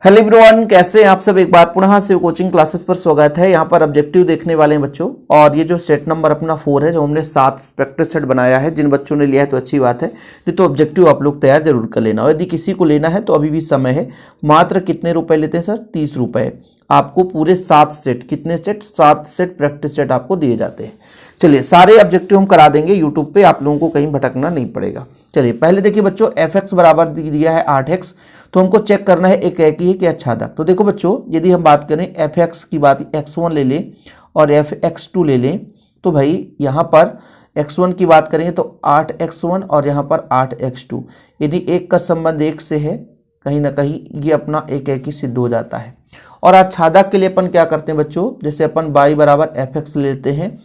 Hello everyone, कैसे हैं आप सब। एक बार पुनः शिव कोचिंग क्लासेस पर स्वागत है। यहाँ पर ऑब्जेक्टिव देखने वाले हैं बच्चों, और ये जो सेट नंबर अपना 4 है, जो हमने 7 प्रैक्टिस सेट बनाया है। जिन बच्चों ने लिया है तो अच्छी बात है, नहीं तो ऑब्जेक्टिव आप लोग तैयार जरूर कर लेना। और यदि किसी को लेना है तो अभी भी समय है। मात्र कितने रुपए लेते हैं सर? 30 रुपए। आपको पूरे 7 सेट, कितने सेट? 7 सेट प्रैक्टिस सेट आपको दिए जाते हैं। चलिए, सारे ऑब्जेक्टिव हम करा देंगे यूट्यूब पे, आप लोगों को कहीं भटकना नहीं पड़ेगा। चलिए पहले देखिए बच्चों, fx बराबर दिया है 8x, तो हमको चेक करना है एक ही है कि आच्छादक। तो देखो बच्चों, यदि हम बात करें fx की बात, x1 ले लें और fx2 ले लें, तो भाई यहाँ पर x1 की बात करेंगे तो 8x1 और यहाँ पर 8x2, यदि एक का संबंध एक से है, कहीं ना कहीं ये अपना एक ही सिद्ध हो जाता है। और आच्छादक के लिए अपन क्या करते हैं बच्चों, जैसे अपन y बराबर fx लेते हैं,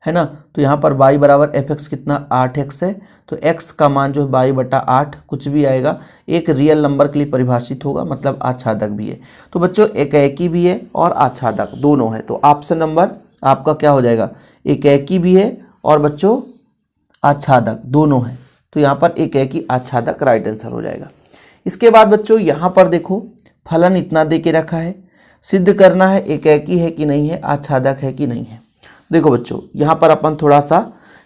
है ना, तो यहाँ पर y बराबर fx कितना 8x है, तो x का मान जो है y बटा 8 कुछ भी आएगा, एक रियल नंबर के लिए परिभाषित होगा, मतलब आच्छादक भी है। तो बच्चों एकाएकी भी है और आच्छादक दोनों है, तो ऑप्शन नंबर आपका क्या हो जाएगा? एकाएकी भी है और बच्चों आच्छादक दोनों है, तो यहाँ पर एकाएकी आच्छादक राइट आंसर हो जाएगा। इसके बाद बच्चों यहाँ पर देखो, फलन इतना दे के रखा है, सिद्ध करना है एकाएकी है कि नहीं है, आच्छादक है कि नहीं है। देखो बच्चों, यहाँ पर अपन थोड़ा सा,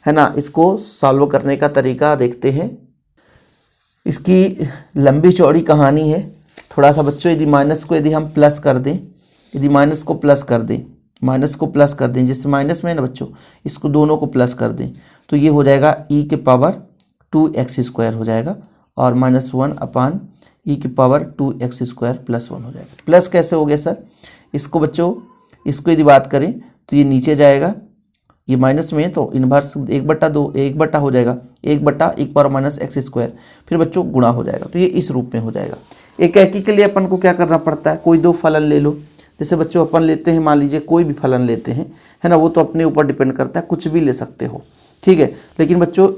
है ना, इसको सॉल्व करने का तरीका देखते हैं। इसकी लंबी चौड़ी कहानी है थोड़ा सा बच्चों। यदि माइनस को यदि हम प्लस कर दें, यदि माइनस को प्लस कर दें, माइनस को प्लस कर दें, जैसे माइनस में है ना बच्चों, इसको दोनों को प्लस कर दें, तो ये हो जाएगा e के पावर 2x² हो जाएगा, और -1 अपान e के पावर 2x² + 1 हो जाएगा। प्लस कैसे हो गया सर? इसको बच्चों, इसको यदि बात करें तो ये नीचे जाएगा, ये माइनस में है तो इन्वर्स 1/2 1 हो जाएगा, 1/e⁻x², फिर बच्चों गुणा हो जाएगा, तो ये इस रूप में हो जाएगा। एकाएकी के लिए अपन को क्या करना पड़ता है? कोई दो फलन ले लो। जैसे बच्चों अपन लेते हैं, मान लीजिए कोई भी फलन लेते हैं, है ना, वो तो अपने ऊपर डिपेंड करता है, कुछ भी ले सकते हो, ठीक है। लेकिन बच्चों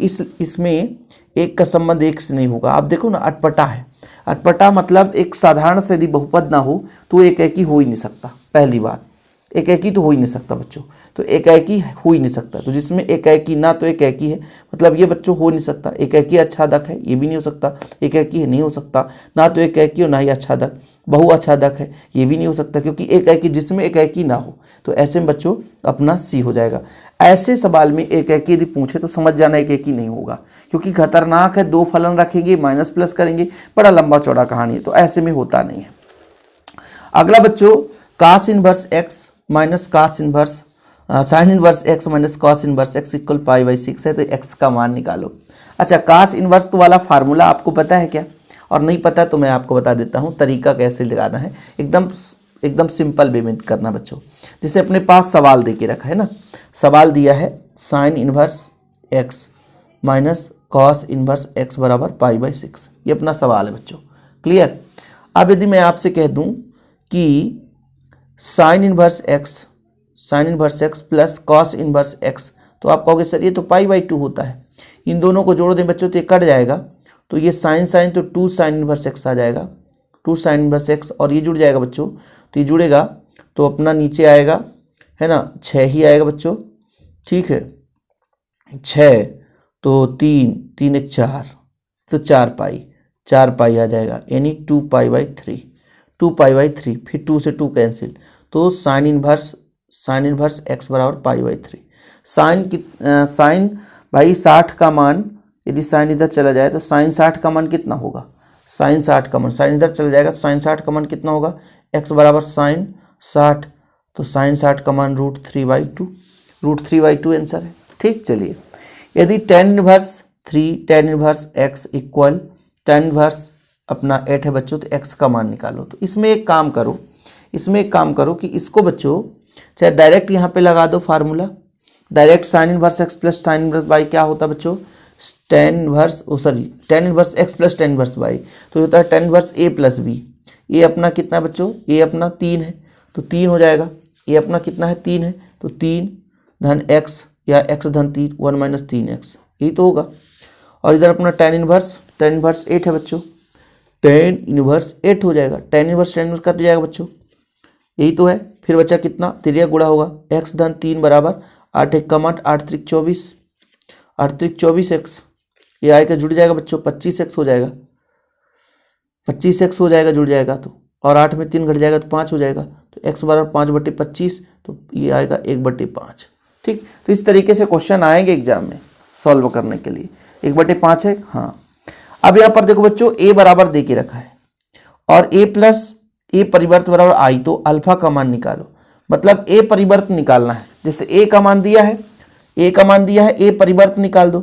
इसमें एक का संबंध एक से नहीं होगा। आप देखो ना, अटपटा है। अटपटा मतलब एक साधारण से यदि बहुपद ना हो तो एकाएकी हो ही नहीं सकता। पहली बात, एकाएकी तो हो ही नहीं सकता बच्चों, तो एकाएकी हो ही नहीं सकता। तो जिसमें एकाएकी ना तो एकाएकी है, मतलब ये बच्चों हो नहीं सकता। एकाएकी आच्छादक है, ये भी नहीं हो सकता। एकाएकी है, नहीं हो सकता, ना तो एकाएकी और ना ही आच्छादक। बहुआच्छादक है, ये भी नहीं हो सकता, क्योंकि एकाएकी, जिसमें एकाएकी ना हो, तो ऐसे में बच्चों अपना सी हो जाएगा। ऐसे सवाल में एकाएकी यदि पूछे तो समझ जाना एकाएकी नहीं होगा, क्योंकि खतरनाक है। दो फलन रखेंगे, माइनस प्लस करेंगे, बड़ा लंबा चौड़ा कहानी है, तो ऐसे में होता नहीं है। अगला बच्चों, cos inverse x minus cos inverse sine inverse x minus cos inverse x equal π/6 है, तो x का मान निकालो। अच्छा, cos इनवर्स तो वाला फार्मूला आपको पता है क्या? और नहीं पता तो मैं आपको बता देता हूँ तरीका कैसे लगाना है। एकदम सिंपल वे में करना बच्चों। जैसे अपने पास सवाल दे के रखा है ना, सवाल दिया है sign inverse x minus cos inverse x बराबर π/6, ये अपना सवाल है बच्चों। क्लियर? अब यदि मैं आपसे कह दूँ कि sign inverse x plus cos inverse x, तो आप कहोगे सर ये तो π/2 होता है। इन दोनों को जोड़ दें बच्चों तो ये कट जाएगा, तो ये साइन तो 2 साइन इनवर्स x आ जाएगा, 2 साइन इनवर्स x, और ये जुड़ जाएगा बच्चों, तो ये जुड़ेगा तो अपना नीचे आएगा, है ना, 6 ही आएगा बच्चों, ठीक है। 6 तो 3 1 4, तो 4 पाई आ जाएगा, यानी 2π/3, 2π/3, फिर 2 से 2 कैंसिल, तो साइन इनवर्स x बराबर π/3। साइन भाई 60 का मान, यदि साइन इधर चला जाए तो साइन 60 का मान कितना होगा? साइन 60 का मान, साइन इधर चला जाएगा तो साइन 60 का मान कितना होगा? x बराबर साइन 60, तो साइन 60 का मान √3/2, √3/2 आंसर है। ठीक, चलिए यदि tan inverse x equal tan inverse अपना 8 है बच्चों, तो x का मान निकालो। तो इसमें एक काम करो कि इसको बच्चों चाहे डायरेक्ट यहाँ पे लगा दो formula, direct sine inverse x plus tan inverse y क्या होता है बच्चों? tan inverse x plus tan inverse y, तो होता है tan inverse a plus b। ये अपना कितना बच्चों? a अपना 3 है, तो 3 हो जाएगा। ये अपना कितना है? 3 है, तो 3 धन x या x धन 3, 1 - 3x, यही तो होगा। और इधर अपना tan इनवर्स 8 है बच्चों, tan इनवर्स 8 हो जाएगा, tan इनवर्स कट जाएगा बच्चों, यही तो है। फिर बच्चा कितना? तिरिया गुणा होगा, x धन 3 बराबर 8 1 8, 8 3 24, 8 3 24x, ये आएगा जुड़ जाएगा बच्चों, 25x हो जाएगा। 25x हो जाएगा, जुड़ जाएगा तो, और 8 में 3 घट जाएगा तो 5 हो जाएगा, तो x बराबर 5/25, तो ये आएगा 1/5। ठीक, तो इस तरीके से क्वेश्चन आएंगे एग्जाम में सॉल्व करने के लिए। 1/5 है, हाँ। अब यहाँ पर देखो बच्चों a बराबर दे के रखा है और a प्लस a परिवर्त बराबर i, तो अल्फा का मान निकालो, मतलब a परिवर्त निकालना है। जैसे a का मान दिया है, a का मान दिया है, a परिवर्त निकाल दो।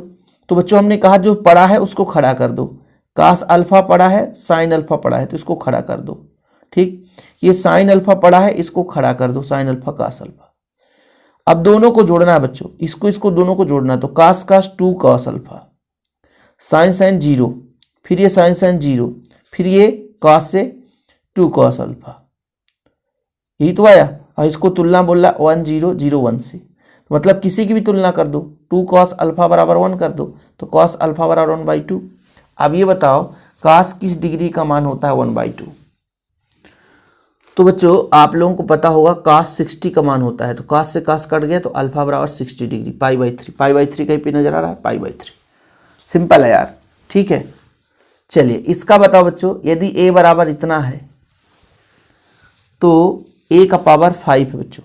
तो बच्चों हमने कहा जो पढ़ा है उसको खड़ा कर दो, कास अल्फा पढ़ा है, साइन अल्फा पढ़ा है, तो इसको खड़ा कर दो। ठीक, ये साइन अल्फा पढ़ा है, इसको खड़ा कर दो, साइन अल्फा कास अल्फा। अब दोनों को जोड़ना है बच्चों, इसको दोनों को जोड़ना है, तो कास 2 कॉस अल्फा, साइन 0, फिर ये साइन 0, फिर ये कॉस से 2 कॉस अल्फा, यही तो आया। और इसको तुलना बोल रहा 1 0 0 1 से, तो मतलब किसी की भी तुलना कर दो, 2 कॉस अल्फा बराबर 1 कर दो, तो कॉस अल्फा बराबर 1/2। अब ये बताओ कास किस डिग्री का मान होता है 1/2। तो बच्चों आप लोगों को पता होगा कास 60 का मान होता है, तो कास से कास कट गया तो अल्फा बराबर 60 डिग्री, π/3, π/3 कहीं पे नजर आ रहा है, π/3। सिंपल है यार, ठीक है। चलिए इसका बताओ बच्चों, यदि a बराबर इतना है तो a का पावर 5 है बच्चों,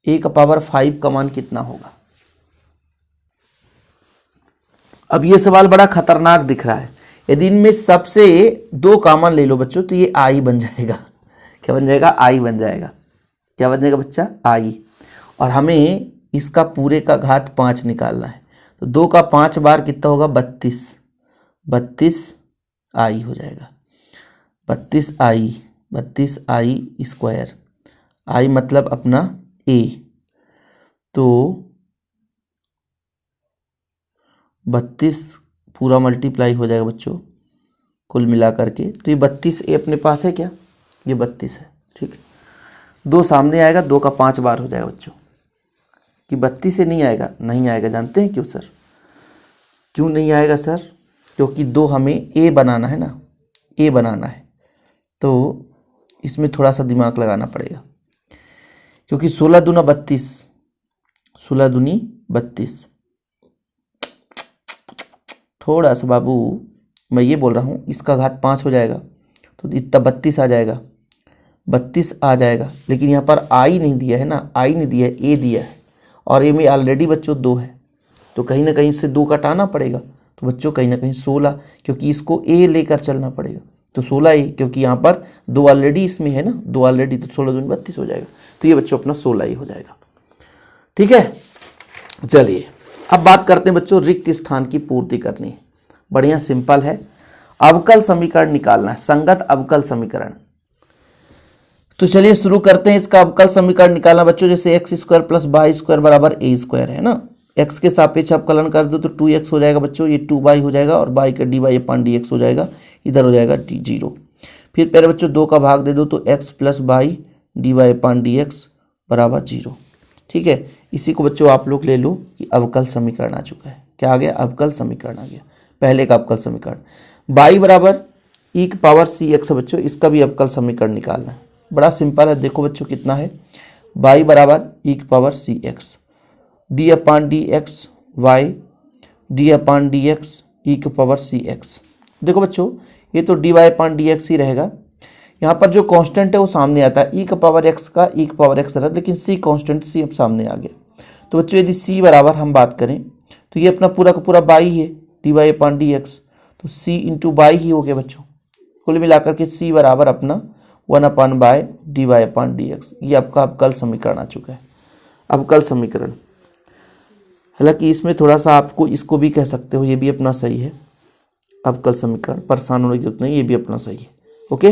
a का पावर 5 का मान कितना होगा। अब ये सवाल बड़ा खतरनाक दिख रहा है। यदि इनमें सबसे 2 कॉमन ले लो बच्चों तो ये i बन जाएगा। क्या बन जाएगा, i बन जाएगा। क्या बन जाएगा बच्चा, i। और हमें इसका पूरे का घात 5 निकालना है, तो 2 का 5 बार कितना होगा, 32, 32 i हो जाएगा, 32 i स्क्वायर, i मतलब अपना a, तो 32 पूरा मल्टीप्लाई हो जाएगा बच्चों कुल मिला करके, तो ये 32 a अपने पास है क्या, ये 32 है। ठीक है, 2 सामने आएगा, 2 का 5 बार हो जाएगा बच्चों। कि 32 से नहीं आएगा, नहीं आएगा। जानते हैं क्यों सर, क्यों नहीं आएगा सर, क्योंकि 2 हमें a बनाना है ना, a बनाना है, तो इसमें थोड़ा सा दिमाग लगाना पड़ेगा। क्योंकि 16 दूना 32, 16 दूनी 32, थोड़ा सा बाबू मैं ये बोल रहा हूँ, इसका घात 5 हो जाएगा तो इतना 32 आ जाएगा, 32 आ जाएगा। लेकिन यहाँ पर आई नहीं दिया है ना, आई नहीं दिया है, ए दिया है, और ए में ऑलरेडी बच्चों 2 है, तो कहीं ना कहीं इससे 2 घटाना पड़ेगा। तो बच्चों कहीं ना कहीं 16, क्योंकि इसको ए लेकर चलना पड़ेगा, तो 16 ए, क्योंकि यहाँ पर 2 ऑलरेडी इसमें है ना, 2 ऑलरेडी, तो 16 दूनी 32 हो जाएगा। तो ये बच्चों अपना 16 ही हो जाएगा। ठीक है, चलिए अब बात करते हैं बच्चों, रिक्त स्थान की पूर्ति करनी है। बढ़िया सिंपल है, अवकल समीकरण निकालना है, संगत अवकल समीकरण। तो चलिए शुरू करते हैं इसका अवकल समीकरण निकालना बच्चों। जैसे x² + y² बराबर a² है ना, x के सापेक्ष अवकलन कर दो तो 2x हो जाएगा बच्चों, ये 2y हो जाएगा, और y का dy/dx हो जाएगा, इधर हो जाएगा 0। फिर पहले बच्चों 2 का भाग दे दो तो x + y dy/dx बराबर 0। ठीक है, इसी को बच्चों आप लोग ले लो कि अवकल समीकरण आ चुका है। क्या आ गया, अवकल समीकरण आ गया, पहले का अवकल समीकरण। y बराबर e⁻cx बच्चों, इसका भी अवकल समीकरण निकालना है। बड़ा सिंपल है, देखो बच्चों कितना है, y बराबर e⁻cx d/dx y d/dx e⁻cx। देखो बच्चों ये तो dy/dx ही रहेगा, यहाँ पर जो कांस्टेंट है वो सामने आता है, e⁻x का e⁻x रहा, लेकिन c कांस्टेंट c अब सामने आ गया। तो बच्चों यदि c बराबर हम बात करें तो ये अपना पूरा का पूरा y है, dy/dx, तो c × y ही हो गया बच्चों। कुल मिलाकर के c बराबर अपना 1/dy/dx। ये आपका अवकल समीकरण आ चुका है, अवकल समीकरण। हालांकि इसमें थोड़ा सा आपको इसको भी कह सकते हो, ये भी अपना सही है अवकल समीकरण, परेशान होने की जरूरत नहीं, ये भी अपना सही है। ओके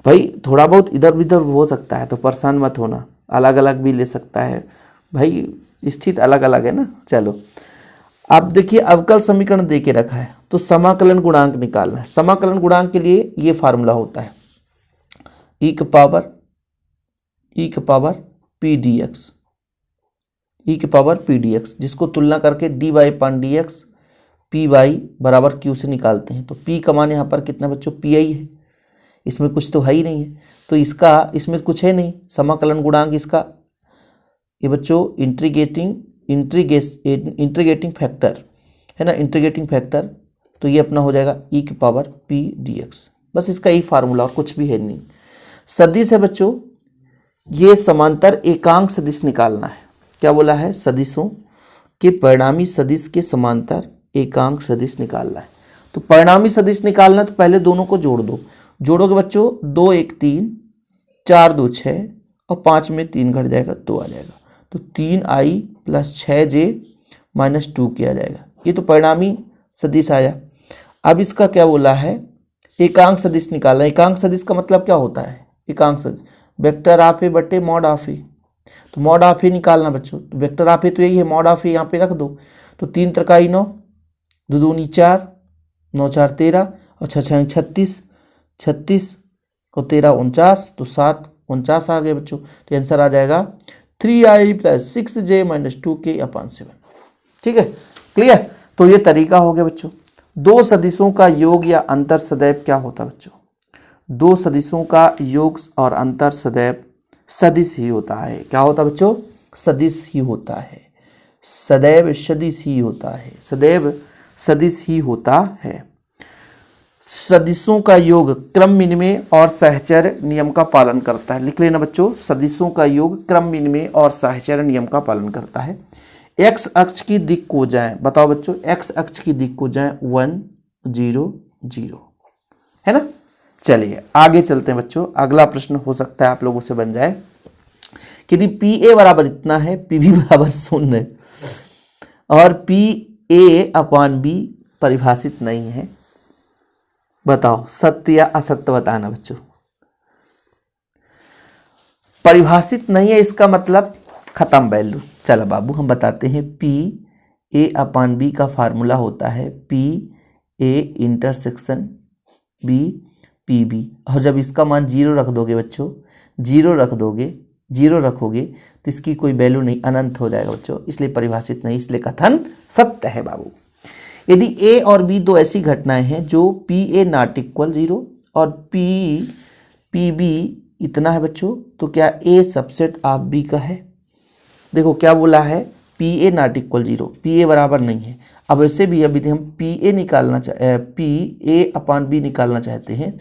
भाई, थोड़ा बहुत इधर उधर हो सकता है तो परेशान मत होना, अलग अलग भी ले सकता है भाई, स्थिति अलग अलग है ना। चलो अब देखिए अवकल समीकरण दे के रखा है, तो समाकलन गुणांक निकालना है। समाकलन गुणांक के लिए ये फार्मूला होता है e⁻p⁻dx, जिसको तुलना करके dy/dx py बराबर q से निकालते हैं। तो p का मान यहाँ पर कितना बच्चों, pi है, इसमें कुछ तो है ही नहीं है, तो इसका इसमें कुछ है नहीं। समाकलन गुणांक इसका ये बच्चों इंटीग्रेटिंग फैक्टर है ना, इंटीग्रेटिंग फैक्टर तो ये अपना हो जाएगा e की पावर p dx। बस इसका यही फार्मूला और कुछ भी है नहीं। सदिश है बच्चों, ये समांतर एकांक सदिश निकालना है। क्या बोला है? सदिशों के परिणामी सदिश के समांतर एकांक सदिश निकालना है। तो परिणामी सदिश निकालना तो पहले दोनों को जोड़ दो। जोड़ोगे बच्चों 2 1 3, 4 2 6 और 5 में 3 घट जाएगा 2 आ जाएगा। तो 3i plus 6j minus 2k आ जाएगा। ये तो परिणामी सदिश आया। अब इसका क्या बोला है? एकांक सदिश निकालना। एकांक सदिश का मतलब क्या होता है? एकांक सदिश वेक्टर ऑफ ए बटे मॉड ऑफ ए। तो मॉड ऑफ ए निकालना बच्चों। तो वेक्टर ऑफ ए तो यही है, मॉड ऑफ ए यहाँ पे रख दो। तो 3 त्रिकाई 9, 2 दूनी 4, 9 4 13 और 6 6 36, 36 और 13 49, तो 7 49 आ गए बच्चों। तो आंसर आ जाएगा 3i plus 6j minus 2k upon 7। ठीक है, क्लियर? तो ये तरीका हो गया बच्चों। दो सदिशों का योग या अंतर सदैव क्या होता है बच्चों? दो सदिशों का योग और अंतर सदैव सदिश ही होता है। क्या होता है बच्चों? सदिश ही होता है। सदैव सदिश ही होता है। सदैव सदिश ही होता है। सदिशों का योग क्रम विनिमय और सहचर्य नियम का पालन करता है। लिख लेना बच्चों, सदिशों का योग क्रम विनिमय और सहचर्य नियम का पालन करता है। एक्स अक्ष की दिक् को जाए, बताओ बच्चों, एक्स अक्ष की दिक् को जाए 1 0 0, है ना? चलिए आगे चलते हैं बच्चों। अगला प्रश्न हो सकता है आप लोगों से बन जाए कि यदि पी ए बराबर इतना है, पी बी बराबर 0 और पी ए अपॉन बी परिभाषित नहीं है, बताओ सत्य या असत्य बताना बच्चों। परिभाषित नहीं है इसका मतलब खत्म वैल्यू। चलो बाबू हम बताते हैं। पी ए अपॉन बी का फार्मूला होता है P A intersection B P B. और जब इसका मान 0 रख दोगे बच्चों, 0 रख दोगे, 0 रखोगे तो इसकी कोई वैल्यू नहीं, अनंत हो जाएगा बच्चों। इसलिए परिभाषित नहीं, इसलिए कथन सत्य है बाबू। यदि ए और बी दो ऐसी घटनाएं हैं जो पी ए नॉट इक्वल 0 और पी बी इतना है बच्चों, तो क्या ए सबसेट ऑफ बी का है? देखो क्या बोला है, P A not equal 0, P A बराबर नहीं है। अब वैसे भी अभी हम पी ए निकालना पी ए अपान बी निकालना चाहते हैं,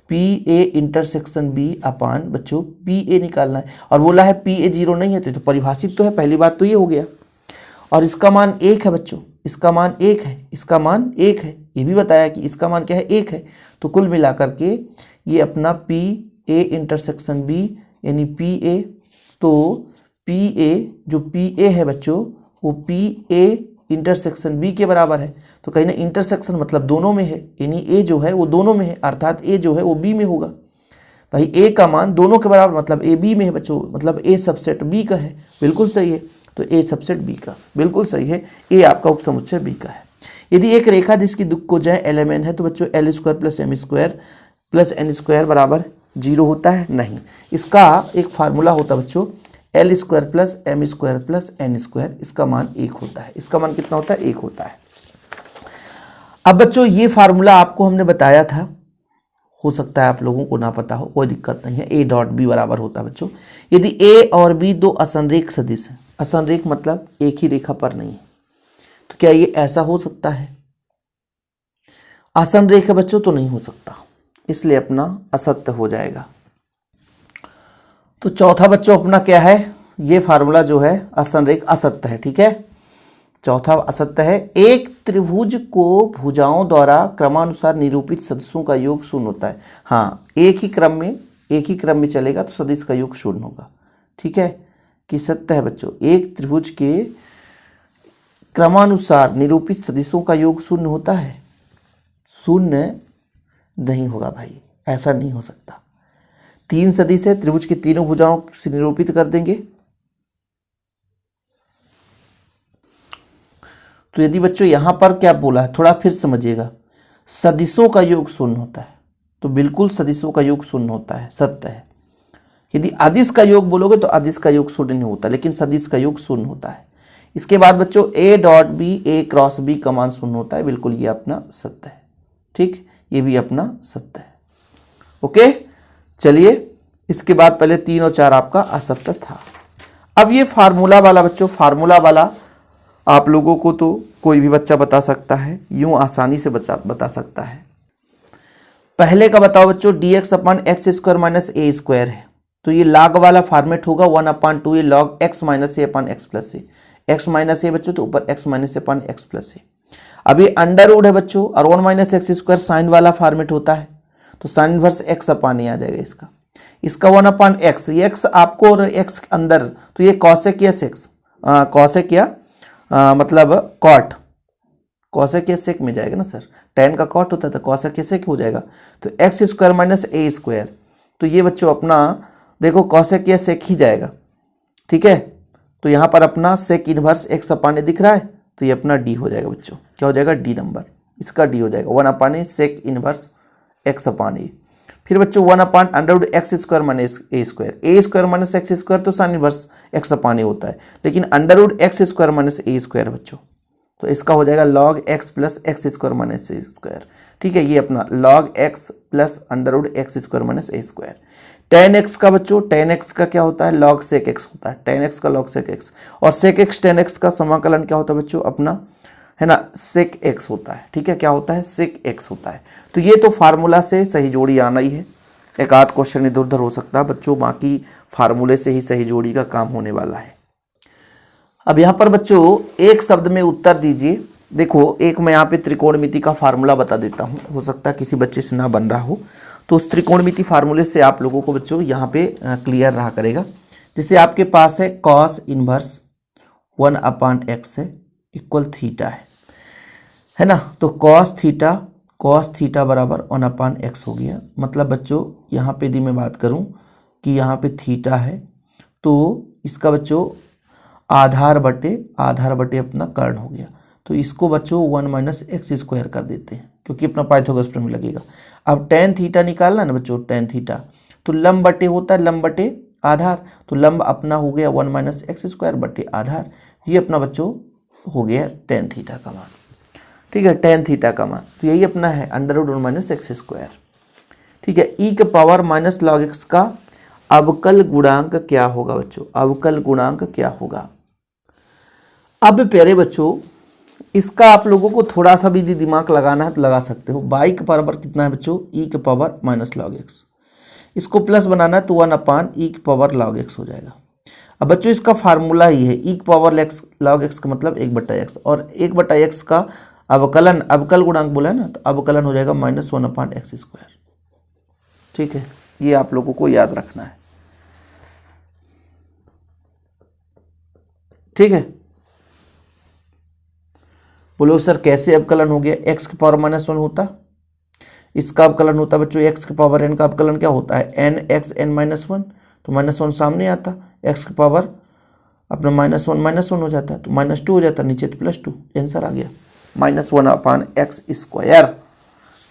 पी ए इंटरसेक्शन बी अपान बच्चों पी ए निकालना है। और बोला है पी ए 0 नहीं है, तो परिभाषित तो है। पहली बात तो ये हो गया। और इसका मान 1 है बच्चों, इसका मान 1 है, इसका मान 1 है। ये भी बताया कि इसका मान क्या है, 1 है। तो कुल मिलाकर के ये अपना पी ए इंटरसेक्शन बी यानी पी ए, तो पी ए जो पी ए है बच्चों वो पी ए इंटरसेक्शन बी के बराबर है। तो कहीं ना इंटरसेक्शन मतलब दोनों में है, यानी ए जो है वो दोनों में है, अर्थात ए जो है वो बी में होगा। भाई ए का मान दोनों के बराबर मतलब ए बी में है बच्चों, मतलब ए सबसेट बी का है। बिल्कुल सही है, तो ए सबसेट बी का बिल्कुल सही है। ए आपका उपसमुच्चय बी का है। यदि एक रेखा जिसकी दिक् को जाए LMN है, तो बच्चों L square plus M square plus N square बराबर 0 होता है? नहीं। इसका एक फार्मूला होता है बच्चों, L square plus M square plus N square, इसका मान 1 होता है। इसका मान कितना होता है? 1 होता है। अब बच्चों ये फार्मूला आपको हमने बताया था, हो सकता है आप लोगों को ना पता हो, कोई दिक्कत नहीं है। A डॉट बी बराबर होता है बच्चों, यदि A और B दो असंरेख सदिश हैं। असंरेख मतलब एक ही रेखा पर नहीं है, तो क्या ये ऐसा हो सकता है? असंरेख है बच्चों तो नहीं हो सकता, इसलिए अपना असत्य हो जाएगा। तो चौथा बच्चों अपना क्या है, ये फार्मूला जो है असंरेख असत्य है। ठीक है, चौथा असत्य है। एक त्रिभुज को भुजाओं द्वारा क्रमानुसार निरूपित सदिशों का योग 0 होता है। हाँ, एक ही क्रम में चलेगा तो सदिश का योग 0 होगा। ठीक है कि सत्य है बच्चों। एक त्रिभुज के क्रमानुसार निरूपित सदिशों का योग 0 होता है? 0 नहीं होगा भाई, ऐसा नहीं हो सकता। 3 सदिश है, त्रिभुज की तीनों भुजाओं से निरूपित कर देंगे। तो यदि बच्चों यहां पर क्या बोला है, थोड़ा फिर समझिएगा। सदिशों का योग 0 होता है, तो बिल्कुल सदिशों का योग 0 होता है, सत्य है। यदि अदिश का योग बोलोगे तो अदिश का योग 0 नहीं होता, लेकिन सदिश का योग 0 होता है। इसके बाद बच्चों A dot B A cross B का मान 0 होता है। बिल्कुल ये अपना सत्य है। ठीक, ये भी अपना सत्य है। ओके, चलिए इसके बाद पहले 3 और 4 आपका असत्य था। अब ये फार्मूला वाला बच्चों, फार्मूला वाला आप लोगों को तो कोई भी बच्चा बता सकता है, यूं आसानी से बता सकता है। पहले का बताओ बच्चों, dx upon x square minus a square है, तो ये log वाला फॉर्मेट होगा 1/2 ये log x माइनस ए अपन एक्स प्लस ए, एक्स माइनस ए बच्चों तो ऊपर x माइनस ए अपन एक्स प्लस ए। अब ये अंडर रूट है बच्चों, और 1 माइनस एक्स स्क्वायर साइन वाला फॉर्मेट होता है, तो साइन इनवर्स x अपान आ जाएगा इसका। इसका 1/x, ये x आपको और x अंदर, तो ये cosec s x, cosec या मतलब कॉट, cosec s sec में जाएगा ना सर, tan का कॉट होता था, cosec s sec हो जाएगा, तो x square minus a square, तो ये बच्चों अपना देखो cosec s sec ही जाएगा, ठीक है। तो यहाँ पर अपना sec इनवर्स x अपान दिख रहा है, तो ये अपना d हो जाएगा बच्चों, क्या हो जाएगा, d नंबर, इसका d हो जाएगा 1/a sec inverse x upon a. फिर बच्चों 1/√x square minus a square minus x square तो sine inverse x upon a होता है, लेकिन √x square minus a square बच्चों, तो इसका हो जाएगा log x plus x square minus a square, ठीक है। ये अपना log x plus √x square minus a square. tan x का बच्चों, tan x का क्या होता है, log sec x होता है, tan x का log sec x, और sec x tan x का समाकलन क्या होता है बच्चों अपना, है ना, sec x होता है, ठीक है। क्या होता है, sec x होता है। तो ये तो फार्मूला से सही जोड़ी आना ही है, एक आध क्वेश्चन इधर उधर हो सकता है बच्चों, बाकी फार्मूले से ही सही जोड़ी का काम होने वाला है। अब यहाँ पर बच्चों एक शब्द में उत्तर दीजिए। देखो एक मैं यहाँ पे त्रिकोणमिति का फार्मूला बता देता हूँ, हो सकता है किसी बच्चे से ना बन रहा हो, तो उस त्रिकोणमिति फार्मूले से आप लोगों को बच्चों यहाँ पे क्लियर रहा करेगा। जैसे आपके पास है cos इनवर्स 1/x है इक्वल थीटा है ना, तो cos थीटा बराबर 1/x हो गया। मतलब बच्चों यहाँ पे यदि मैं बात करूँ कि यहाँ पे थीटा है, तो इसका बच्चों आधार बटे अपना कर्ण हो गया, तो इसको बच्चों 1 माइनस एक्स स्क्वायर कर देते हैं, क्योंकि अपना पाइथागोरस प्रमेय लगेगा। अब tan थीटा निकालना ना बच्चों, tan थीटा तो लंब बटे होता है, लंब बटे आधार, तो लंब अपना हो गया 1 माइनस एक्स स्क्वायर बटे आधार, ये अपना बच्चों हो गया tan थीटा का मान, ठीक है, tan थीटा का मान। तो यही अपना है √1 माइनस एक्स स्क्वायर, ठीक है। e के पावर माइनस log x का अवकल गुणांक क्या होगा बच्चों, अवकल गुणांक क्या होगा। अब प्यारे बच्चों इसका आप लोगों को थोड़ा सा भी दिमाग लगाना है तो लगा सकते हो। y के बराबर कितना है बच्चों, e के पावर माइनस log x, इसको प्लस बनाना है तो 1/e के पावर log x हो जाएगा। अब बच्चों इसका फार्मूला ही है e के पावर log x का मतलब 1/x, और 1/x का अवकल गुणांक बोला है ना, तो अवकलन हो जाएगा -1/x स्क्वायर, ठीक है। ये आप लोगों को याद रखना है, ठीक है। बोलो सर कैसे अवकलन हो गया, x के पावर -1 होता, इसका अवकलन होता बच्चों x के पावर n का अवकलन क्या होता है nx n-1, तो -1 सामने आता, x के पावर अपना -1 हो जाता, तो -2 हो जाता, नीचे तो +2, आंसर आ गया -1/x स्क्वायर,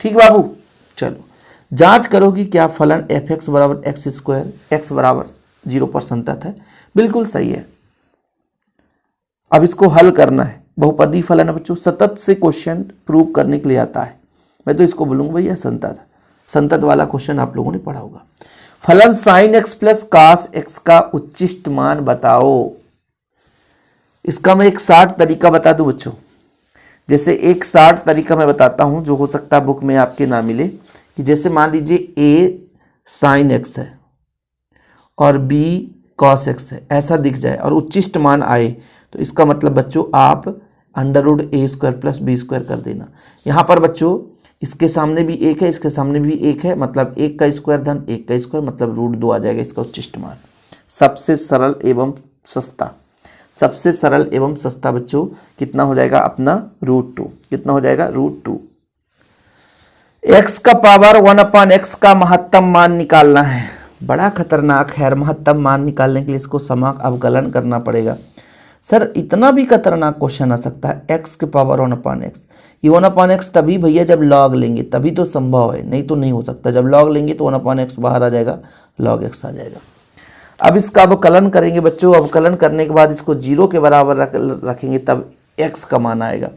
ठीक बाबू। चलो जांच करो कि क्या फलन f(x) बराबर एक्स स्क्वायर x बराबर 0 पर संतत है, बिल्कुल सही है। अब इसको हल करना है, बहुपदी फलन है बच्चों, सतत से क्वेश्चन प्रूव करने के लिए आता है, मैं तो इसको बोलूंगा भैया संतत वाला क्वेश्चन आप लोगों ने पढ़ा होगा। फलन sin x plus cos x का उच्चिष्ट मान बताओ। इसका मैं एक शार्ट तरीका बता दूं बच्चों, जैसे एक शार्ट तरीका मैं बताता हूं जो हो सकता है बुक में आपके ना मिले, कि जैसे मान लीजिए a sin x है और b cos x है, ऐसा दिख जाए और उच्चिष्ट मान आए, तो इसका मतलब बच्चों आप √a² प्लस b² कर देना। यहाँ पर बच्चों इसके सामने भी एक है, इसके सामने भी एक है, मतलब 1 का स्क्वायर धन 1 का स्क्वायर, मतलब √2 आ जाएगा इसका उच्चिष्ट मान। सबसे सरल एवं सस्ता बच्चों कितना हो जाएगा अपना √2, कितना हो जाएगा √2। x का पावर 1/x का महत्तम मान निकालना है, बड़ा खतरनाक है यार, महत्तम मान निकालने के लिए इसको समाक अवकलन करना पड़ेगा। सर इतना भी खतरनाक क्वेश्चन आ सकता है, x के पावर 1/x, ये 1/x तभी भैया जब log लेंगे तभी तो संभव है, नहीं तो नहीं हो सकता। जब log लेंगे तो 1/x बाहर आ जाएगा, log x आ जाएगा। अब इसका अवकलन करेंगे बच्चों, अवकलन करने के बाद इसको 0 के बराबर रखेंगे तब x का मान आएगा।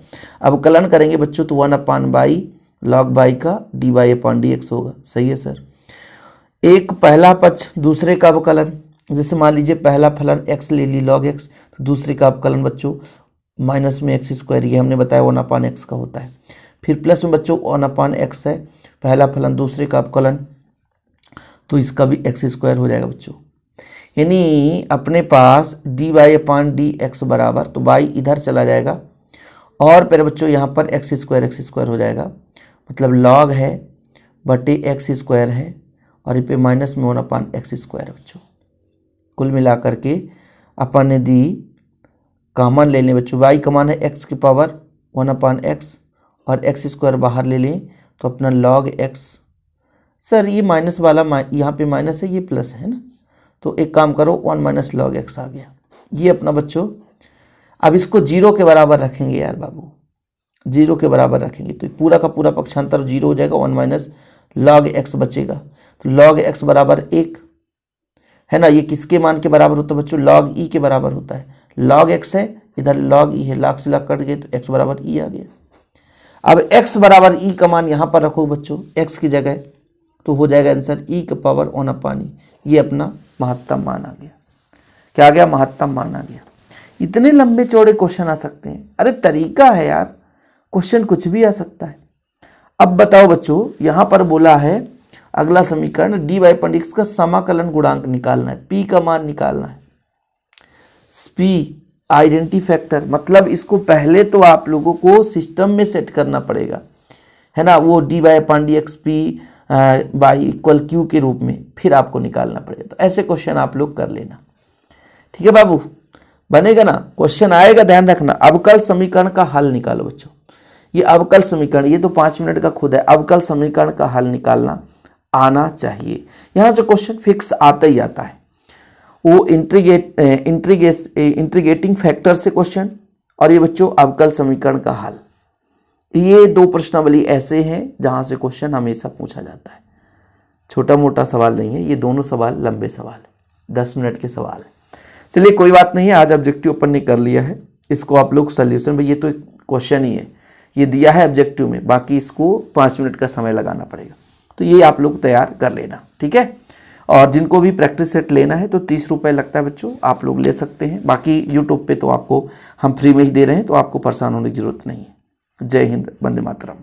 अवकलन करेंगे बच्चों तो 1/y log y का dy/dx होगा, सही है सर। एक पहला पक्ष दूसरे का अवकलन, जैसे मान लीजिए पहला फलन x ले ली log x, तो दूसरे का अवकलन बच्चों माइनस में एक्स स्क्वायर, ये हमने बताया 1/x का होता है। फिर प्लस में बच्चों 1/x है, पहला फलन दूसरे का अवकलन, तो इसका भी एक्स स्क्वायर हो जाएगा बच्चों। यानी अपने पास dy/dx बराबर, तो y इधर चला जाएगा और फिर बच्चों यहाँ पर एक्स स्क्वायर हो जाएगा, मतलब लॉग है बटे एक्स स्क्वायर है और ये पे माइनस में 1/x स्क्वायर है बच्चों। कुल मिलाकर के अपन ने दी कॉमन ले लें बच्चों, y कॉमन है x की पावर 1/x और एक्स स्क्वायर बाहर ले लें तो अपना log x। सर ये माइनस वाला यहाँ पे माइनस है, ये प्लस है ना, तो एक काम करो 1 - log x आ गया। ये अपना बच्चों अब इसको 0 के बराबर रखेंगे यार बाबू, 0 के बराबर रखेंगे तो पूरा का पूरा पक्षांतर 0 हो जाएगा, 1 - log x बचेगा। तो log x बराबर 1 है ना, ये किसके मान के बराबर होता है बच्चों, log e के बराबर होता है। log x है, इधर log e है, log से log कट गए तो x बराबर e आ गया। अब x बराबर e का मान यहाँ पर रखो बच्चों x की जगह, तो हो जाएगा आंसर e की पावर 1/e। ये अपना महत्तम मान आ गया। क्या आ गया, महत्तम मान आ गया। इतने लंबे चौड़े क्वेश्चन आ सकते हैं, अरे तरीका है यार, क्वेश्चन कुछ भी आ सकता है। अब बताओ बच्चों, यहाँ पर बोला है अगला समीकरण dy/dx का समाकलन गुणांक निकालना है, p का मान निकालना है। p आइडेंटिटी फैक्टर, मतलब इसको पहले तो आप लोगों को सिस्टम में सेट करना पड़ेगा, है ना, वो dy/dx p by equal q के रूप में, फिर आपको निकालना पड़ेगा। तो ऐसे क्वेश्चन आप लोग कर लेना, ठीक है बाबू, बनेगा ना, क्वेश्चन आएगा, ध्यान रखना। अवकल समीकरण का हल निकालो बच्चों, ये अवकल समीकरण, ये तो 5 मिनट का खुद है, अवकल समीकरण का हल निकालना आना चाहिए। यहाँ से क्वेश्चन फिक्स आता ही आता है, वो इंटीग्रेटिंग फैक्टर से क्वेश्चन, और ये बच्चों अवकल समीकरण का हल, ये 2 प्रश्नावली ऐसे हैं जहाँ से क्वेश्चन हमेशा पूछा जाता है। छोटा मोटा सवाल नहीं है, ये दोनों सवाल लंबे सवाल है, 10 मिनट के सवाल है। चलिए कोई बात नहीं है, आज ऑब्जेक्टिव अपन ने कर लिया है, इसको आप लोग सोल्यूशन, भाई ये तो एक क्वेश्चन ही है, ये दिया है ऑब्जेक्टिव में, बाकी इसको 5 मिनट का समय लगाना पड़ेगा, तो ये आप लोग तैयार कर लेना, ठीक है। और जिनको भी प्रैक्टिस सेट लेना है तो 30 रुपये लगता है बच्चों, आप लोग ले सकते हैं। बाकी यूट्यूब पे तो आपको हम फ्री में ही दे रहे हैं, तो आपको परेशान होने की जरूरत नहीं है। जय हिंद, वंदे मातरम।